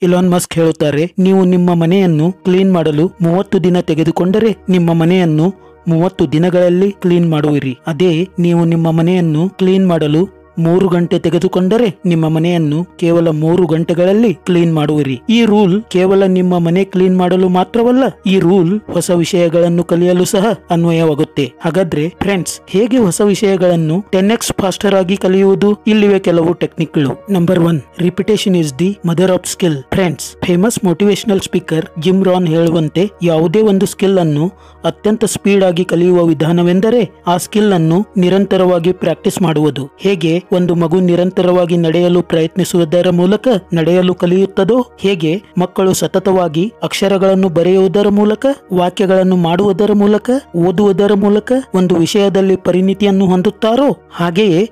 Elon Musk ಹೇಳುತ್ತಾರೆ, ನೀವು ನಿಮ್ಮ ಮನೆಯನ್ನು ಕ್ಲೀನ್ ಮಾಡಲು 30 ದಿನ ತೆಗೆದುಕೊಂಡರೆ ನಿಮ್ಮ ಮನೆಯನ್ನು 30 ದಿನಗಳಲ್ಲಿ ಕ್ಲೀನ್ ಮಾಡುವಿರಿ. ಅದೇ ನೀವು ನಿಮ್ಮ ಮನೆಯನ್ನು ಕ್ಲೀನ್ ಮಾಡಲು 3 ಗಂಟೆ ತೆಗೆದುಕೊಂಡರೆ ನಿಮ್ಮ ಮನೆಯನ್ನು ಕೇವಲ 3 ಗಂಟೆಗಳಲ್ಲಿ ಕ್ಲೀನ್ ಮಾಡುವಿರಿ. ಈ ರೂಲ್ ಕೇವಲ ನಿಮ್ಮ ಮನೆ ಕ್ಲೀನ್ ಮಾಡಲು ಮಾತ್ರವಲ್ಲ, ಈ ರೂಲ್ ಹೊಸ ವಿಷಯಗಳನ್ನು ಕಲಿಯಲು ಸಹ ಅನ್ವಯವಾಗುತ್ತೆ. ಹಾಗಾದ್ರೆ ಫ್ರೆಂಡ್ಸ್, ಹೇಗೆ ಹೊಸ ವಿಷಯಗಳನ್ನು 10x ಫಾಸ್ಟರ್ ಆಗಿ ಕಲಿಯುವುದು? ಇಲ್ಲಿವೆ ಕೆಲವು ಟೆಕ್ನಿಕ್ಗಳು. Number 1, repetition is the mother of skill. Friends, famous motivational speaker Jim Rohn ಹೇಳುವಂತೆ ಯಾವುದೇ ಒಂದು ಸ್ಕಿಲ್ ಅನ್ನು ಅತ್ಯಂತ ಸ್ಪೀಡ್ ಆಗಿ ಕಲಿಯುವ ವಿಧಾನವೆಂದರೆ ಆ ಸ್ಕಿಲ್ ಅನ್ನು ನಿರಂತರವಾಗಿ ಪ್ರಾಕ್ಟೀಸ್ ಮಾಡುವುದು. ಹೇಗೆ ಒಂದು ಮಗು ನಿರಂತರವಾಗಿ ನಡೆಯಲು ಪ್ರಯತ್ನಿಸುವುದರ ಮೂಲಕ ನಡೆಯಲು ಕಲಿಯುತ್ತದೋ, ಹೇಗೆ ಮಕ್ಕಳು ಸತತವಾಗಿ ಅಕ್ಷರಗಳನ್ನು ಬರೆಯುವುದರ ಮೂಲಕ, ವಾಕ್ಯಗಳನ್ನು ಮಾಡುವುದರ ಮೂಲಕ, ಓದುವುದರ ಮೂಲಕ ಒಂದು ವಿಷಯದಲ್ಲಿ ಪರಿಣಿತಿಯನ್ನು ಹೊಂದುತ್ತಾರೋ, ಹಾಗೆಯೇ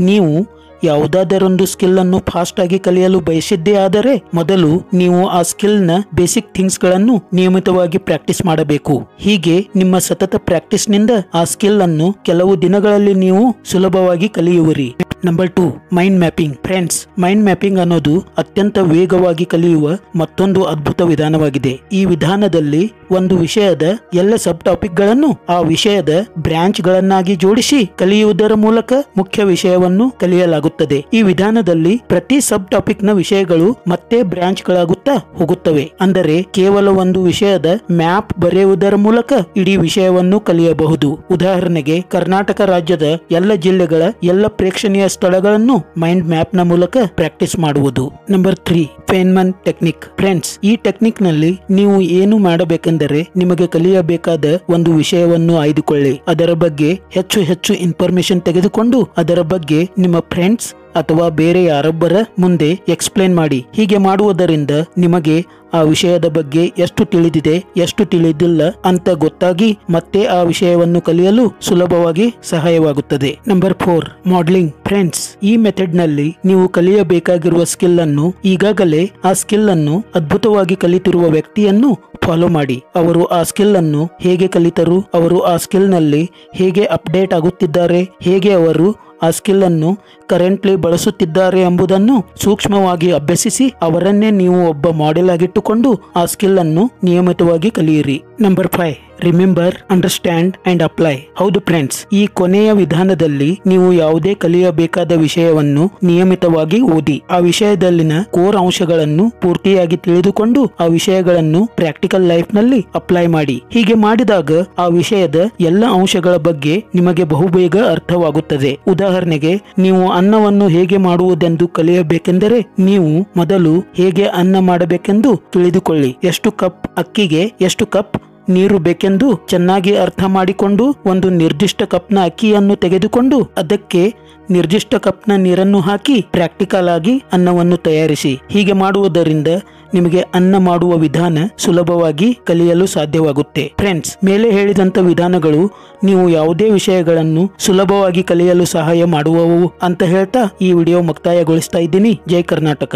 ನೀವು ಯಾವುದಾದರೊಂದು ಸ್ಕಿಲ್ ಅನ್ನು ಫಾಸ್ಟ್ ಆಗಿ ಕಲಿಯಲು ಬಯಸಿದ್ದೇ ಆದರೆ ಮೊದಲು ನೀವು ಆ ಸ್ಕಿಲ್ ನ ಬೇಸಿಕ್ ಥಿಂಗ್ಸ್ ಗಳನ್ನು ನಿಯಮಿತವಾಗಿ ಪ್ರಾಕ್ಟೀಸ್ ಮಾಡಬೇಕು. ಹೀಗೆ ನಿಮ್ಮ ಸತತ ಪ್ರಾಕ್ಟೀಸ್ ನಿಂದ ಆ ಸ್ಕಿಲ್ ಅನ್ನು ಕೆಲವು ದಿನಗಳಲ್ಲಿ ನೀವು ಸುಲಭವಾಗಿ ಕಲಿಯುವಿರಿ. Number 2, mind mapping. Friends, mind mapping ಅನ್ನೋದು ಅತ್ಯಂತ ವೇಗವಾಗಿ ಕಲಿಯುವ ಮತ್ತೊಂದು ಅದ್ಭುತ ವಿಧಾನವಾಗಿದೆ. ಈ ವಿಧಾನದಲ್ಲಿ ಒಂದು ವಿಷಯದ ಎಲ್ಲ ಸಬ್ ಟಾಪಿಕ್ ಗಳನ್ನು ಆ ವಿಷಯದ ಬ್ರಾಂಚ್ ಗಳನ್ನಾಗಿ ಜೋಡಿಸಿ ಕಲಿಯುವುದರ ಮೂಲಕ ಮುಖ್ಯ ವಿಷಯವನ್ನು ಕಲಿಯಲಾಗುತ್ತದೆ. ಈ ವಿಧಾನದಲ್ಲಿ ಪ್ರತಿ ಸಬ್ ಟಾಪಿಕ್ ನ ವಿಷಯಗಳು ಮತ್ತೆ ಬ್ರಾಂಚ್ ಗಳಾಗುತ್ತಾ ಹೋಗುತ್ತವೆ. ಅಂದರೆ ಕೇವಲ ಒಂದು ವಿಷಯದ ಮ್ಯಾಪ್ ಬರೆಯುವುದರ ಮೂಲಕ ಇಡೀ ವಿಷಯವನ್ನು ಕಲಿಯಬಹುದು. ಉದಾಹರಣೆಗೆ, ಕರ್ನಾಟಕ ರಾಜ್ಯದ ಎಲ್ಲ ಜಿಲ್ಲೆಗಳ ಎಲ್ಲ ಪ್ರೇಕ್ಷಣೀಯ ಸ್ಥಳಗಳನ್ನು ಮೈಂಡ್ ಮ್ಯಾಪ್ ನ ಮೂಲಕ ಪ್ರಾಕ್ಟೀಸ್ ಮಾಡುವುದು. Number 3, Feynman technique. ಫ್ರೆಂಡ್ಸ್, ಈ ಟೆಕ್ನಿಕ್ ನಲ್ಲಿ ನೀವು ಏನು ಮಾಡಬೇಕೆಂದರೆ ನಿಮಗೆ ಕಲಿಯಬೇಕಾದ ಒಂದು ವಿಷಯವನ್ನು ಆಯ್ದುಕೊಳ್ಳಿ. ಅದರ ಬಗ್ಗೆ ಹೆಚ್ಚು ಇನ್ಫಾರ್ಮೇಶನ್ ತೆಗೆದುಕೊಂಡು ಅದರ ಬಗ್ಗೆ ನಿಮ್ಮ ಫ್ರೆಂಡ್ಸ್ ಅಥವಾ ಬೇರೆ ಯಾರೊಬ್ಬರ ಮುಂದೆ ಎಕ್ಸ್ಪ್ಲೇನ್ ಮಾಡಿ. ಹೀಗೆ ಮಾಡುವುದರಿಂದ ನಿಮಗೆ ಆ ವಿಷಯದ ಬಗ್ಗೆ ಎಷ್ಟು ತಿಳಿದಿದೆ, ಎಷ್ಟು ತಿಳಿದಿಲ್ಲ ಅಂತ ಗೊತ್ತಾಗಿ ಮತ್ತೆ ಆ ವಿಷಯವನ್ನು ಕಲಿಯಲು ಸುಲಭವಾಗಿ ಸಹಾಯವಾಗುತ್ತದೆ. Number 4, modelling. ಫ್ರೆಂಡ್ಸ್, ಈ ಮೆಥಡ್ ನಲ್ಲಿ ನೀವು ಕಲಿಯಬೇಕಾಗಿರುವ ಸ್ಕಿಲ್ ಅನ್ನು ಈಗಾಗಲೇ ಆ ಸ್ಕಿಲ್ ಅನ್ನು ಅದ್ಭುತವಾಗಿ ಕಲಿತಿರುವ ವ್ಯಕ್ತಿಯನ್ನು ಫಾಲೋ ಮಾಡಿ. ಅವರು ಆ ಸ್ಕಿಲ್ ಅನ್ನು ಹೇಗೆ ಕಲಿತರು, ಅವರು ಆ ಸ್ಕಿಲ್ ನಲ್ಲಿ ಹೇಗೆ ಅಪ್ಡೇಟ್ ಆಗುತ್ತಿದ್ದಾರೆ, ಹೇಗೆ ಅವರು ಆ ಸ್ಕಿಲ್ ಅನ್ನು ಕರೆಂಟ್ಲಿ ಬಳಸುತ್ತಿದ್ದಾರೆ ಎಂಬುದನ್ನು ಸೂಕ್ಷ್ಮವಾಗಿ ಅಭ್ಯಸಿಸಿ ಅವರನ್ನೇ ನೀವು ಒಬ್ಬ ಮಾಡೆಲ್ ಆಗಿಟ್ಟುಕೊಂಡು ಆ ಸ್ಕಿಲ್ ಅನ್ನು ನಿಯಮಿತವಾಗಿ ಕಲಿಯಿರಿ. Number 5, remember, understand and apply. ಹೌದು ಫ್ರೆಂಡ್ಸ್, ಈ ಕೊನೆಯ ವಿಧಾನದಲ್ಲಿ ನೀವು ಯಾವುದೇ ಕಲಿಯಬೇಕಾದ ವಿಷಯವನ್ನು ನಿಯಮಿತವಾಗಿ ಓದಿ ಆ ವಿಷಯದಲ್ಲಿನ ಕೋರ್ ಅಂಶಗಳನ್ನು ಪೂರ್ತಿಯಾಗಿ ತಿಳಿದುಕೊಂಡು ಆ ವಿಷಯಗಳನ್ನು ಪ್ರಾಕ್ಟಿಕಲ್ ಲೈಫ್ ನಲ್ಲಿ ಅಪ್ಲೈ ಮಾಡಿ. ಹೀಗೆ ಮಾಡಿದಾಗ ಆ ವಿಷಯದ ಎಲ್ಲ ಅಂಶಗಳ ಬಗ್ಗೆ ನಿಮಗೆ ಬಹುಬೇಗ ಅರ್ಥವಾಗುತ್ತದೆ. ಉದಾಹರಣೆಗೆ, ನೀವು ಅನ್ನವನ್ನು ಹೇಗೆ ಮಾಡುವುದೆಂದು ಕಲಿಯಬೇಕೆಂದರೆ ನೀವು ಮೊದಲು ಹೇಗೆ ಅನ್ನ ಮಾಡಬೇಕೆಂದು ತಿಳಿದುಕೊಳ್ಳಿ. ಎಷ್ಟು ಕಪ್ ಅಕ್ಕಿಗೆ ಎಷ್ಟು ಕಪ್ ನೀರು ಬೇಕೆಂದು ಚೆನ್ನಾಗಿ ಅರ್ಥ ಮಾಡಿಕೊಂಡು ಒಂದು ನಿರ್ದಿಷ್ಟ ಕಪ್ನ ಅಕ್ಕಿಯನ್ನು ತೆಗೆದುಕೊಂಡು ಅದಕ್ಕೆ ನಿರ್ದಿಷ್ಟ ಕಪ್ನ ನೀರನ್ನು ಹಾಕಿ ಪ್ರಾಕ್ಟಿಕಲ್ ಆಗಿ ಅನ್ನವನ್ನು ತಯಾರಿಸಿ. ಹೀಗೆ ಮಾಡುವುದರಿಂದ ನಿಮಗೆ ಅನ್ನ ಮಾಡುವ ವಿಧಾನ ಸುಲಭವಾಗಿ ಕಲಿಯಲು ಸಾಧ್ಯವಾಗುತ್ತೆ. ಫ್ರೆಂಡ್ಸ್, ಮೇಲೆ ಹೇಳಿದಂತ ವಿಧಾನಗಳು ನೀವು ಯಾವುದೇ ವಿಷಯಗಳನ್ನು ಸುಲಭವಾಗಿ ಕಲಿಯಲು ಸಹಾಯ ಮಾಡುವವು ಅಂತ ಹೇಳ್ತಾ ಈ ವಿಡಿಯೋ ಮುಕ್ತಾಯಗೊಳಿಸ್ತಾ ಇದ್ದೀನಿ. ಜೈ ಕರ್ನಾಟಕ.